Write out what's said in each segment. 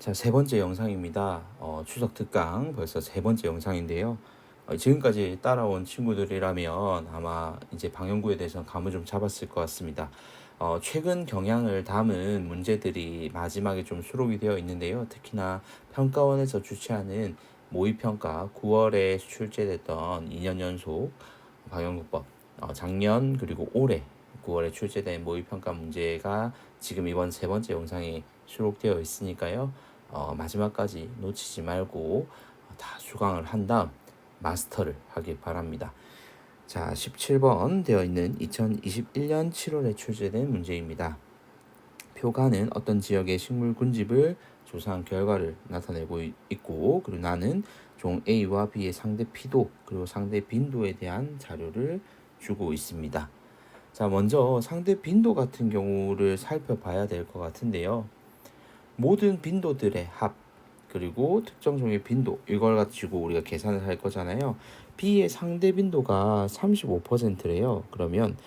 자, 세 번째 영상입니다. 추석 특강 벌써 세 번째 영상인데요. 지금까지 따라온 친구들이라면 아마 이제 방영구에 대해서 감을 좀 잡았을 것 같습니다. 최근 경향을 담은 문제들이 마지막에 좀 수록이 되어 있는데요. 특히나 평가원에서 주최하는 모의평가 9월에 출제됐던 2년 연속 방영구법, 작년 그리고 올해 9월에 출제된 모의평가 문제가 지금 이번 세 번째 영상에 수록되어 있으니까요. 마지막까지 놓치지 말고 다 수강을 한 다음 마스터를 하길 바랍니다. 자, 17번 되어 있는 2021년 7월에 출제된 문제입니다. 표가는 어떤 지역의 식물 군집을 조사한 결과를 나타내고 있고, 그리고 나는 종 A와 B의 상대 피도 그리고 상대 빈도에 대한 자료를 주고 있습니다. 자, 먼저 상대 빈도 같은 경우를 살펴봐야 될 것 같은데요. 모든 빈도들의 합 그리고 특정 종의 빈도 이걸 가지고 우리가 계산을 할 거잖아요. B의 상대 빈도가 35%래요. 그러면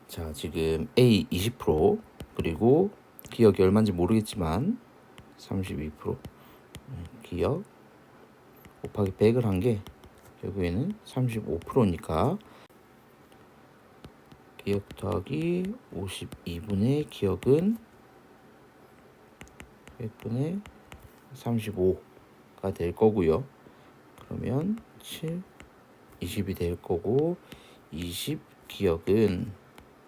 자, 지금 A 20% 그리고 기억이 얼마인지 모르겠지만 32% 기억 곱하기 100을 한 게 결국에는 35%니까 기억 더하기 52분의 기억은 100분의 35가 될 거고요. 그러면 7, 20이 될 거고 20 기억은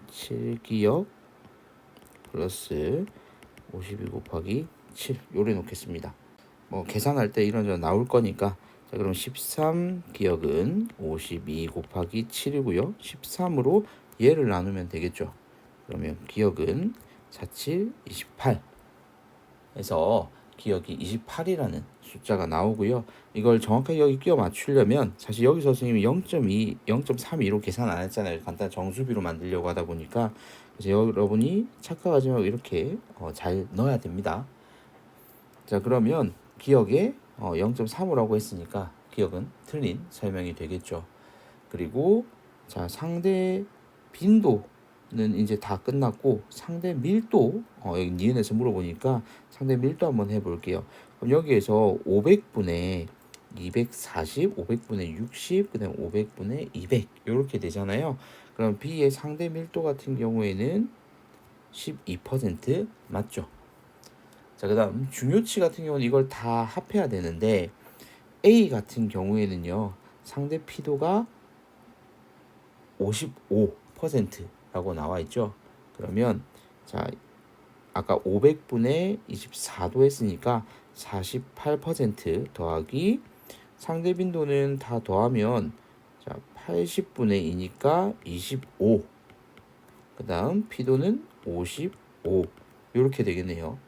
7기억 플러스 52 곱하기 7 요래 놓겠습니다. 계산할 때 이런저런 나올 거니까 자, 그럼 13 기억은 52 곱하기 7이고요. 13으로 얘를 나누면 되겠죠. 그러면 기억은 47, 28 해서 기억이 28이라는 숫자가 나오고요. 이걸 정확하게 여기 끼워 맞추려면 사실 여기서 선생님이 0.2, 0.32로 계산 안 했잖아요. 간단 정수비로 만들려고 하다 보니까 그래서 여러분이 착각하지 말고 이렇게 잘 넣어야 됩니다. 자, 그러면 기억에 0.35라고 했으니까 기억은 틀린 설명이 되겠죠. 그리고 자, 상대 빈도는 이제 다 끝났고 상대 밀도 여기 니은에서 물어보니까 상대 밀도 한번 해볼게요. 그럼 여기에서 500분의 240, 500분의 60, 그다음 500분의 200 이렇게 되잖아요. 그럼 B의 상대 밀도 같은 경우에는 12% 맞죠? 자, 그다음 중요치 같은 경우는 이걸 다 합해야 되는데 A 같은 경우에는요. 상대 피도가 55%라고 나와 있죠. 그러면 자, 아까 500분의 24도 했으니까 48% 더하기 상대 빈도는 다 더하면 자, 80분의 2니까 25. 그다음 피도는 55. 이렇게 되겠네요.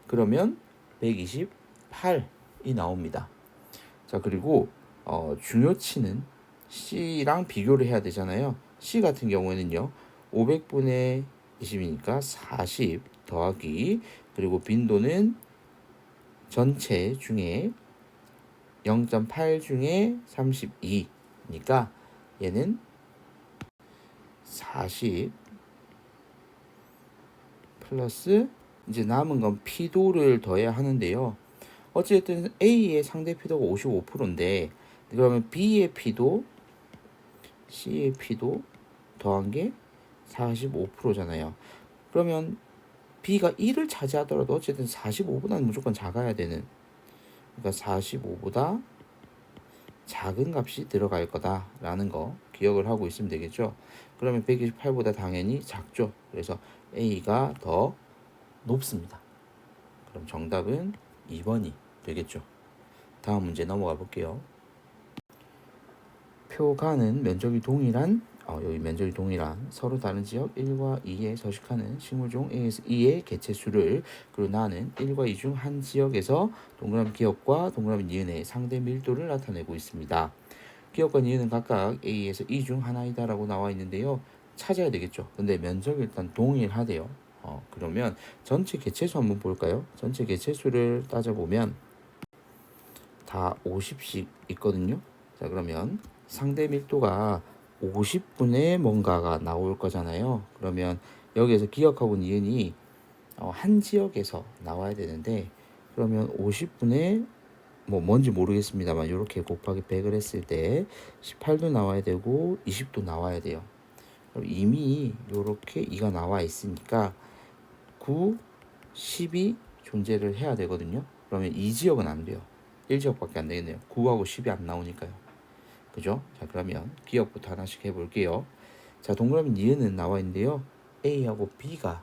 그러면 128이 나옵니다. 자, 그리고 중요치는 C랑 비교를 해야 되잖아요. C 같은 경우에는요. 500분의 20이니까 40 더하기 그리고 빈도는 전체 중에 0.8 중에 32니까 얘는 40 플러스 이제 남은 건 피도를 더해야 하는데요. 어쨌든 A의 상대 피도가 55%인데 그러면 B의 피도 C의 피도 더한 게 45%잖아요. 그러면 B가 1을 차지하더라도 어쨌든 45보다는 무조건 작아야 되는, 그러니까 45보다 작은 값이 들어갈 거다라는 거 기억을 하고 있으면 되겠죠. 그러면 128보다 당연히 작죠. 그래서 A가 더 높습니다. 그럼 정답은 2번이 되겠죠. 다음 문제 넘어가 볼게요. 표가는 면적이 동일한 여기 면적이 동일한 서로 다른 지역 1과 2에 서식하는 식물종 A에서 2의 개체수를 그리고 나는 1과 2 중 한 지역에서 동그라미 기역과 동그라미 니은의 상대 밀도를 나타내고 있습니다. 기역과 니은은 각각 A에서 2 중 하나이다 라고 나와 있는데요. 찾아야 되겠죠. 근데 면적이 일단 동일하대요. 그러면 전체 개체수 한번 볼까요? 전체 개체수를 따져보면 다 50씩 있거든요. 자, 그러면 상대 밀도가 50분의 뭔가가 나올 거잖아요. 그러면 여기에서 기억하고 니은이 한 지역에서 나와야 되는데 그러면 50분의 뭔지 모르겠습니다만 이렇게 곱하기 100을 했을 때 18도 나와야 되고 20도 나와야 돼요. 그럼 이미 이렇게 2가 나와 있으니까 9, 10이 존재를 해야 되거든요. 그러면 이 지역은 안 돼요. 1지역밖에 안 되겠네요. 9하고 10이 안 나오니까요. 그죠? 자, 그러면 기억부터 하나씩 해볼게요. 자, 동그라미 니은은 나와 있는데요. A하고 B가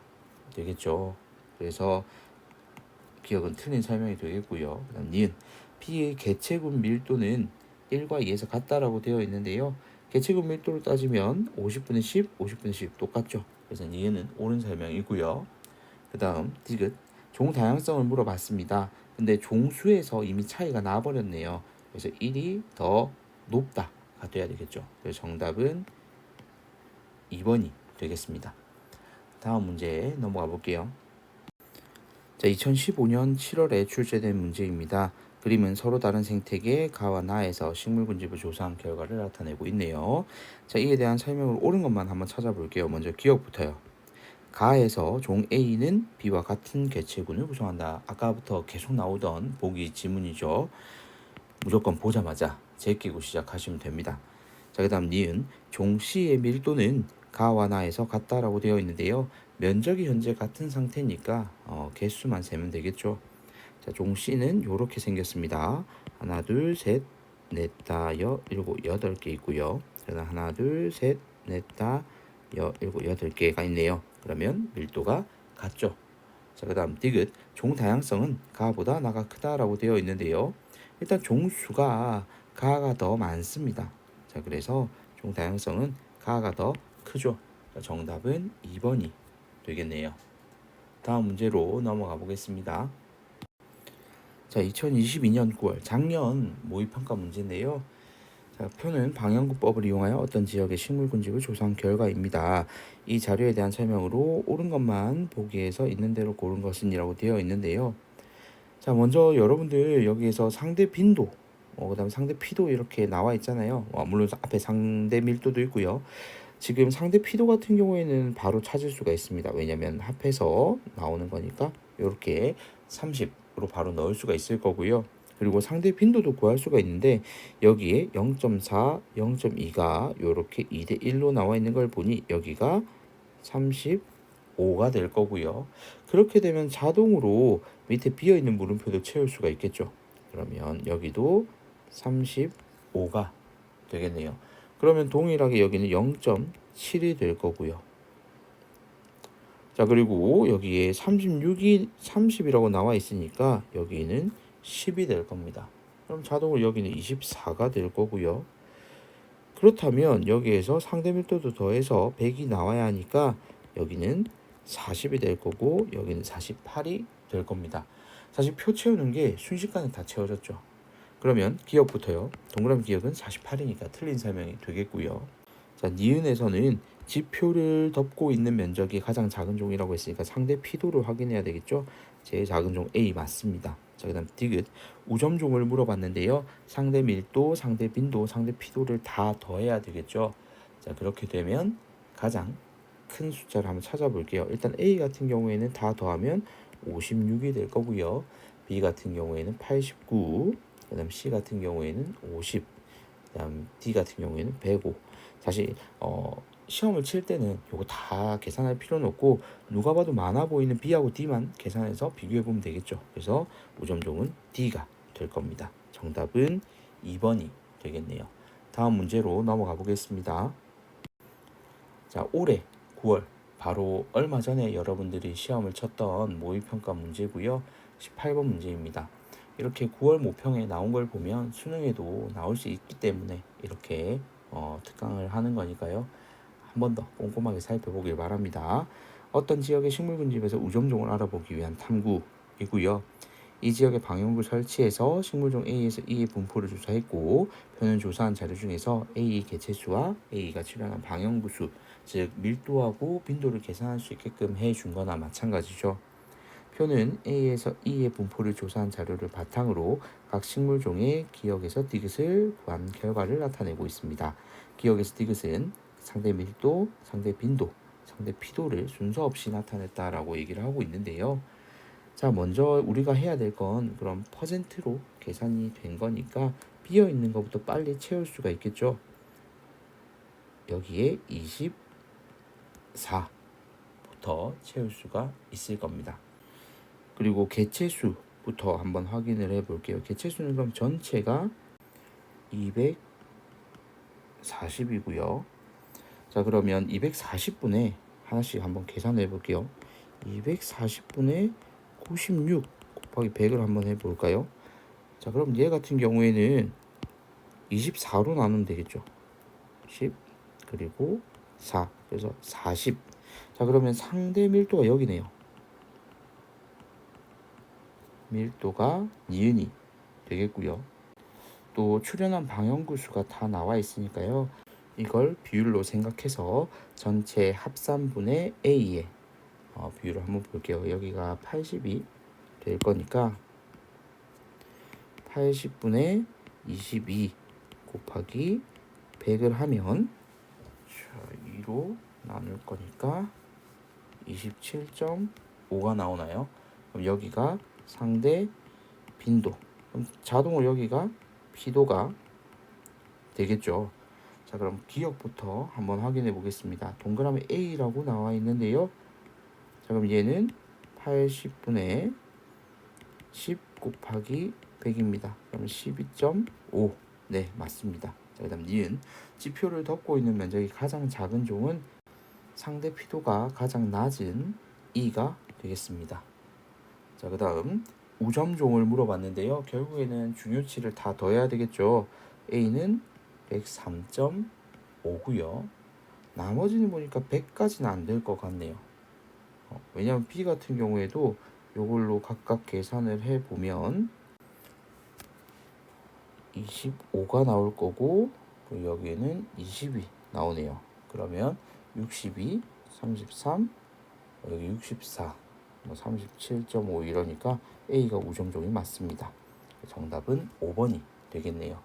되겠죠. 그래서 기억은 틀린 설명이 되겠고요. 그다음 니은 B의 개체군 밀도는 1과 2에서 같다라고 되어 있는데요. 개체군 밀도를 따지면 50분의 10, 50분의 10 똑같죠. 그래서 니은은 옳은 설명이고요. 그 다음 디귿 종 다양성을 물어봤습니다. 근데 종수에서 이미 차이가 나버렸네요. 그래서 1이 더 높다가 돼야 되겠죠. 그래서 정답은 2번이 되겠습니다. 다음 문제 넘어가 볼게요. 자, 2015년 7월에 출제된 문제입니다. 그림은 서로 다른 생태계 가와 나에서 식물 군집을 조사한 결과를 나타내고 있네요. 자, 이에 대한 설명을 옳은 것만 한번 찾아볼게요. 먼저 기억부터요. 가에서 종 A는 B와 같은 개체군을 구성한다. 아까부터 계속 나오던 보기 지문이죠. 무조건 보자마자 제끼고 시작하시면 됩니다. 자, 그 다음 니은 종 C의 밀도는 가와 나에서 같다라고 되어 있는데요. 면적이 현재 같은 상태니까 개수만 세면 되겠죠. 자, 종 C는 이렇게 생겼습니다. 하나, 둘, 셋, 넷, 다, 여, 일곱, 여덟 개 있고요. 그다음 하나, 둘, 셋, 넷, 다, 여, 일곱, 여덟 개가 있네요. 그러면 밀도가 같죠. 자, 그다음 디귿 종 다양성은 가보다 나가 크다라고 되어 있는데요. 일단 종수가 가가 더 많습니다. 자, 그래서 종 다양성은 가가 더 크죠. 자, 정답은 2번이 되겠네요. 다음 문제로 넘어가 보겠습니다. 자, 2022년 9월 작년 모의평가 문제인데요. 자, 표는 방향구법을 이용하여 어떤 지역의 식물 군집을 조사한 결과입니다. 이 자료에 대한 설명으로 옳은 것만 보기에서 있는 대로 고른 것은이라고 되어 있는데요. 자, 먼저 여러분들 여기에서 상대 빈도, 그다음 상대 피도 이렇게 나와 있잖아요. 물론 앞에 상대 밀도도 있고요. 지금 상대 피도 같은 경우에는 바로 찾을 수가 있습니다. 왜냐하면 합해서 나오는 거니까 이렇게 30으로 바로 넣을 수가 있을 거고요. 그리고 상대 빈도도 구할 수가 있는데 여기에 0.4, 0.2가 이렇게 2대 1로 나와 있는 걸 보니 여기가 35가 될 거고요. 그렇게 되면 자동으로 밑에 비어있는 물음표도 채울 수가 있겠죠. 그러면 여기도 35가 되겠네요. 그러면 동일하게 여기는 0.7이 될 거고요. 자, 그리고 여기에 30이라고 나와 있으니까 여기는 10이 될 겁니다. 그럼 자동으로 여기는 24가 될 거고요. 그렇다면 여기에서 상대 밀도도 더해서 100이 나와야 하니까 여기는 40이 될 거고 여기는 48이 될 겁니다. 사실 표 채우는 게 순식간에 다 채워졌죠. 그러면 기억부터요. 동그라미 기억은 48이니까 틀린 설명이 되겠고요. 자, 니은에서는 지표를 덮고 있는 면적이 가장 작은 종이라고 했으니까 상대 피도를 확인해야 되겠죠. 제일 작은 종 A 맞습니다. 자, 그 다음 디귿 우점종을 물어봤는데요. 상대 밀도, 상대 빈도, 상대 피도를 다 더해야 되겠죠. 자, 그렇게 되면 가장 큰 숫자를 한번 찾아볼게요. 일단 A 같은 경우에는 다 더하면 56이 될 거고요. B 같은 경우에는 89, 그 다음 C 같은 경우에는 50, 그 다음 D 같은 경우에는 105. 사실 시험을 칠 때는 이거 다 계산할 필요는 없고 누가 봐도 많아 보이는 B하고 D만 계산해서 비교해 보면 되겠죠. 그래서 우점종은 D가 될 겁니다. 정답은 2번이 되겠네요. 다음 문제로 넘어가 보겠습니다. 자, 올해 9월 바로 얼마 전에 여러분들이 시험을 쳤던 모의평가 문제고요. 18번 문제입니다. 이렇게 9월 모평에 나온 걸 보면 수능에도 나올 수 있기 때문에 이렇게 특강을 하는 거니까요. 한 번 더 꼼꼼하게 살펴보길 바랍니다. 어떤 지역의 식물군집에서 우점종을 알아보기 위한 탐구이고요. 이 지역의 방역물 설치해서 식물종 A에서 E의 분포를 조사했고 표는 조사한 자료 중에서 A 개체수와 A가 출현한 방역물수 즉 밀도하고 빈도를 계산할 수 있게끔 해준 거나 마찬가지죠. 표는 A에서 E의 분포를 조사한 자료를 바탕으로 각 식물종의 기억에서 디귿을 구한 결과를 나타내고 있습니다. 기억에서 디귿은 상대 밀도, 상대 빈도, 상대 피도를 순서 없이 나타냈다라고 얘기를 하고 있는데요. 자, 먼저 우리가 해야 될 건 그럼 퍼센트로 계산이 된 거니까 비어 있는 것부터 빨리 채울 수가 있겠죠. 여기에 24부터 채울 수가 있을 겁니다. 그리고 개체수부터 한번 확인을 해 볼게요. 개체수는 그럼 전체가 240이고요. 자, 그러면 240분의 하나씩 한번 계산해 볼게요. 240분의 96 곱하기 100을 한번 해 볼까요? 자, 그럼 얘 같은 경우에는 24로 나누면 되겠죠. 10 그리고 4 그래서 40. 자, 그러면 상대 밀도가 여기네요. 밀도가 니은이 되겠고요. 또 출현한 방향구수가 다 나와 있으니까요. 이걸 비율로 생각해서 전체 합산분의 A의 비율을 한번 볼게요. 여기가 80이 될 거니까 80분의 22 곱하기 100을 하면 2로 나눌 거니까 27.5가 나오나요? 그럼 여기가 상대 빈도. 그럼 자동으로 여기가 피도가 되겠죠. 자, 그럼 기억부터 한번 확인해 보겠습니다. 동그라미 A라고 나와 있는데요. 자, 그럼 얘는 80분의 10 곱하기 100입니다. 그러면 12.5. 네, 맞습니다. 자, 그다음 니은 지표를 덮고 있는 면적이 가장 작은 종은 상대 피도가 가장 낮은 E가 되겠습니다. 자, 그다음 우점종을 물어봤는데요. 결국에는 중요치를 다 더해야 되겠죠. A는 103.5고요. 나머지는 보니까 100까지는 안 될 것 같네요. 왜냐하면 B 같은 경우에도 이걸로 각각 계산을 해보면 25가 나올 거고, 그리고 여기에는 20이 나오네요. 그러면 62, 33, 여기 64, 37.5 이러니까 A가 우점종이 맞습니다. 정답은 5번이 되겠네요.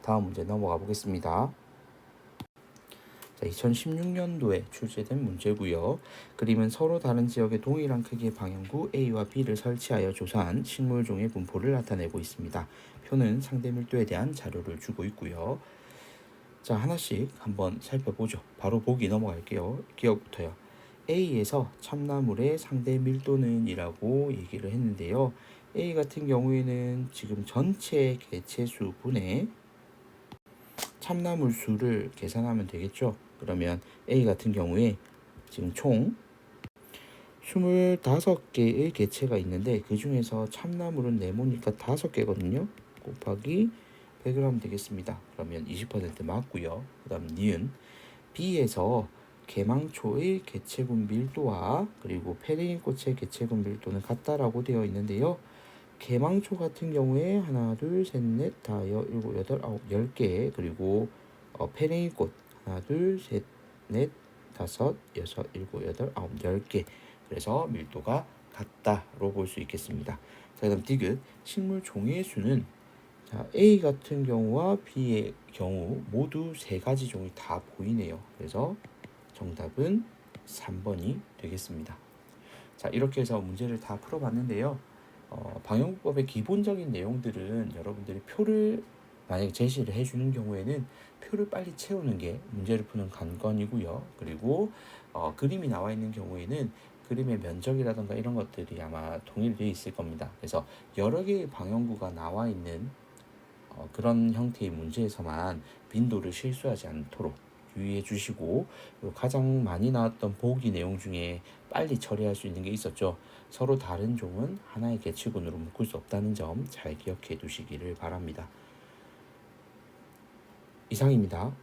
다음 문제 넘어가 보겠습니다. 자, 2016년도에 출제된 문제고요. 그림은 서로 다른 지역의 동일한 크기의 방향구 A와 B를 설치하여 조사한 식물종의 분포를 나타내고 있습니다. 표는 상대 밀도에 대한 자료를 주고 있고요. 자, 하나씩 한번 살펴보죠. 바로 보기 넘어갈게요. 기억부터요. A에서 참나물의 상대 밀도는 이라고 얘기를 했는데요. A 같은 경우에는 지금 전체 개체수 분의 참나물 수를 계산하면 되겠죠. 그러면 A 같은 경우에 지금 총 25개의 개체가 있는데 그 중에서 참나물은 네모니까 5개거든요. 곱하기 100을 하면 되겠습니다. 그러면 20% 맞고요. 그 다음 니은 B에서 개망초의 개체군 밀도와 그리고 페랭이꽃의 개체군 밀도는 같다라고 되어 있는데요. 개망초 같은 경우에 하나, 둘, 셋, 넷, 다, 일곱, 여덟, 아홉, 10개. 그리고 페랭이꽃 하나, 둘, 셋, 넷, 다섯, 여섯, 일곱, 여덟, 아홉, 10개. 그래서 밀도가 같다로 볼 수 있겠습니다. 자, 그다음 디귿 식물 종의 수는 자, A 같은 경우와 B의 경우 모두 세 가지 종이 다 보이네요. 그래서 정답은 3번이 되겠습니다. 자, 이렇게 해서 문제를 다 풀어봤는데요. 방역법의 기본적인 내용들은 여러분들이 표를 만약에 제시를 해주는 경우에는 표를 빨리 채우는 게 문제를 푸는 관건이고요. 그리고 그림이 나와 있는 경우에는 그림의 면적이라든가 이런 것들이 아마 동일되어 있을 겁니다. 그래서 여러 개의 방향구가 나와 있는 그런 형태의 문제에서만 빈도를 실수하지 않도록 유의해 주시고, 그리고 가장 많이 나왔던 보기 내용 중에 빨리 처리할 수 있는 게 있었죠. 서로 다른 종은 하나의 개체군으로 묶을 수 없다는 점 잘 기억해 두시기를 바랍니다. 이상입니다.